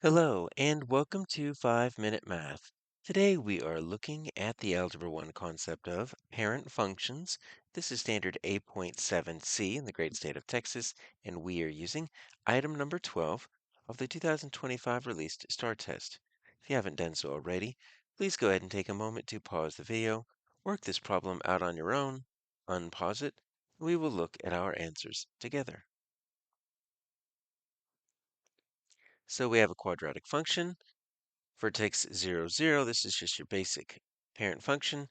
Hello, and welcome to 5 Minute Math. Today we are looking at the Algebra 1 concept of parent functions. This is standard A.7C in the great state of Texas, and we are using item number 12 of the 2025 released STAAR test. If you haven't done so already, please go ahead and take a moment to pause the video, work this problem out on your own, unpause it, and we will look at our answers together. So we have a quadratic function. Vertex 0, 0, this is just your basic parent function.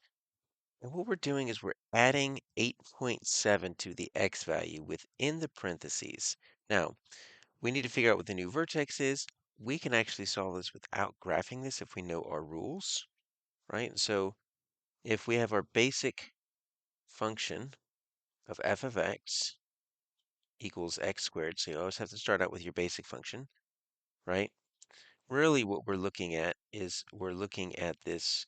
And what we're doing is we're adding 8.7 to the x value within the parentheses. Now, we need to figure out what the new vertex is. We can actually solve this without graphing this if we know our rules, right? So if we have our basic function of f of x equals x squared, so you always have to start out with your basic function, right? Really what we're looking at is we're looking at this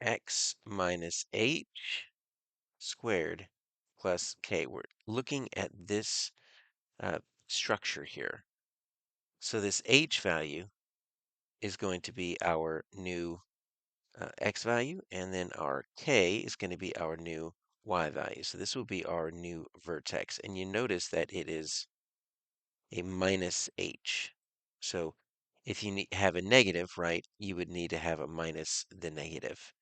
x minus h squared plus k. We're looking at this uh, structure here. So this h value is going to be our new x value, and then our k is going to be our new y value. So this will be our new vertex. And you notice that it is a minus h. So if you have a negative, right, you would need to have a minus the negative.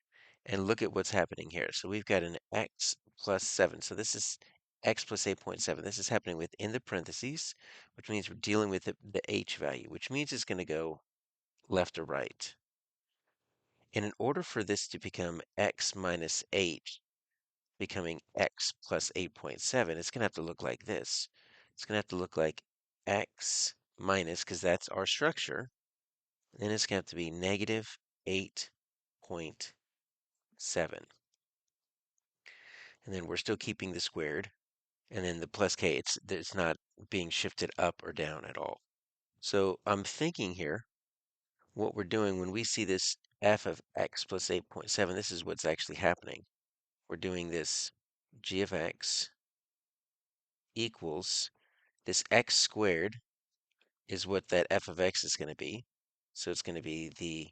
And look at what's happening here. So we've got an x plus 7. So this is x plus 8.7. This is happening within the parentheses, which means we're dealing with the h value, which means it's going to go left or right. And in order for this to become x minus h, becoming x plus 8.7, it's going to have to look like this. It's going to have to look like x minus, because that's our structure, and then it's going to have to be negative 8.7. And then we're still keeping the squared. And then the plus k, it's not being shifted up or down at all. So I'm thinking here, what we're doing when we see this f of x plus 8.7, this is what's actually happening. We're doing this g of x equals this x squared is what that f of x is going to be. So it's going to be the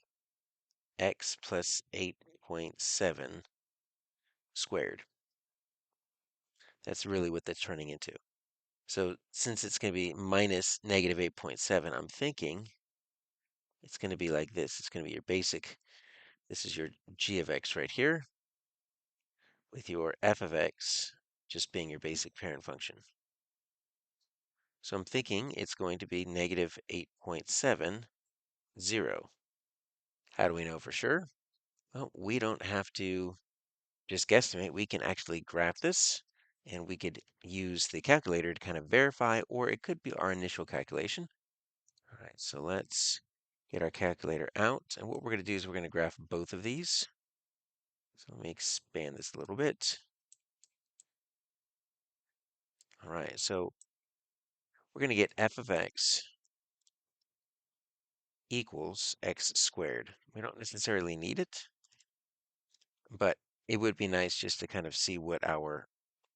x plus 8.7 squared. That's really what that's turning into. So since it's going to be minus negative 8.7, I'm thinking it's going to be like this. It's going to be your basic. This is your g of x right here, with your f of x just being your basic parent function. So I'm thinking it's going to be negative 8.7, 0. How do we know for sure? Well, we don't have to just guesstimate. We can actually graph this, and we could use the calculator to kind of verify, or it could be our initial calculation. All right, so let's get our calculator out. And what we're going to do is we're going to graph both of these. So let me expand this a little bit. All right, so we're going to get f of x equals x squared. We don't necessarily need it, but it would be nice just to kind of see what our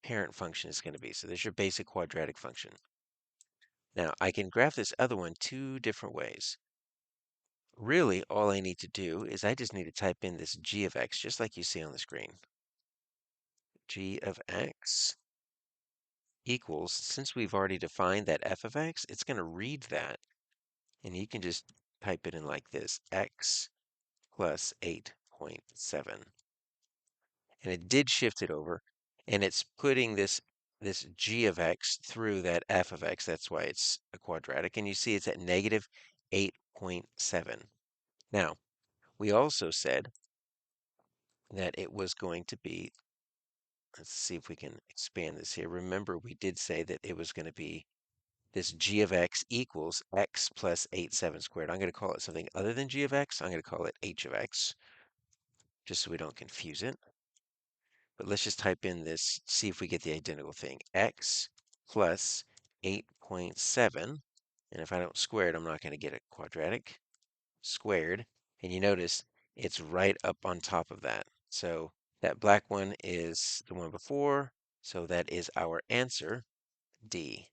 parent function is going to be. So there's your basic quadratic function. Now, I can graph this other one two different ways. Really, all I need to do is I just need to type in this g of x, just like you see on the screen. G of x equals, since we've already defined that f of x, it's going to read that. And you can just type it in like this, x plus 8.7. And it did shift it over, and it's putting this g of x through that f of x. That's why it's a quadratic. And you see it's at negative 8.7. Now, we also said that it was going to be, let's see if we can expand this here. Remember, we did say that it was going to be this g of x equals x plus 8.7 squared. I'm going to call it something other than g of x. I'm going to call it h of x, just so we don't confuse it. But let's just type in this, see if we get the identical thing. X plus 8.7, and if I don't square it, I'm not going to get a quadratic, squared. And you notice it's right up on top of that. So that black one is the one before, so that is our answer, D.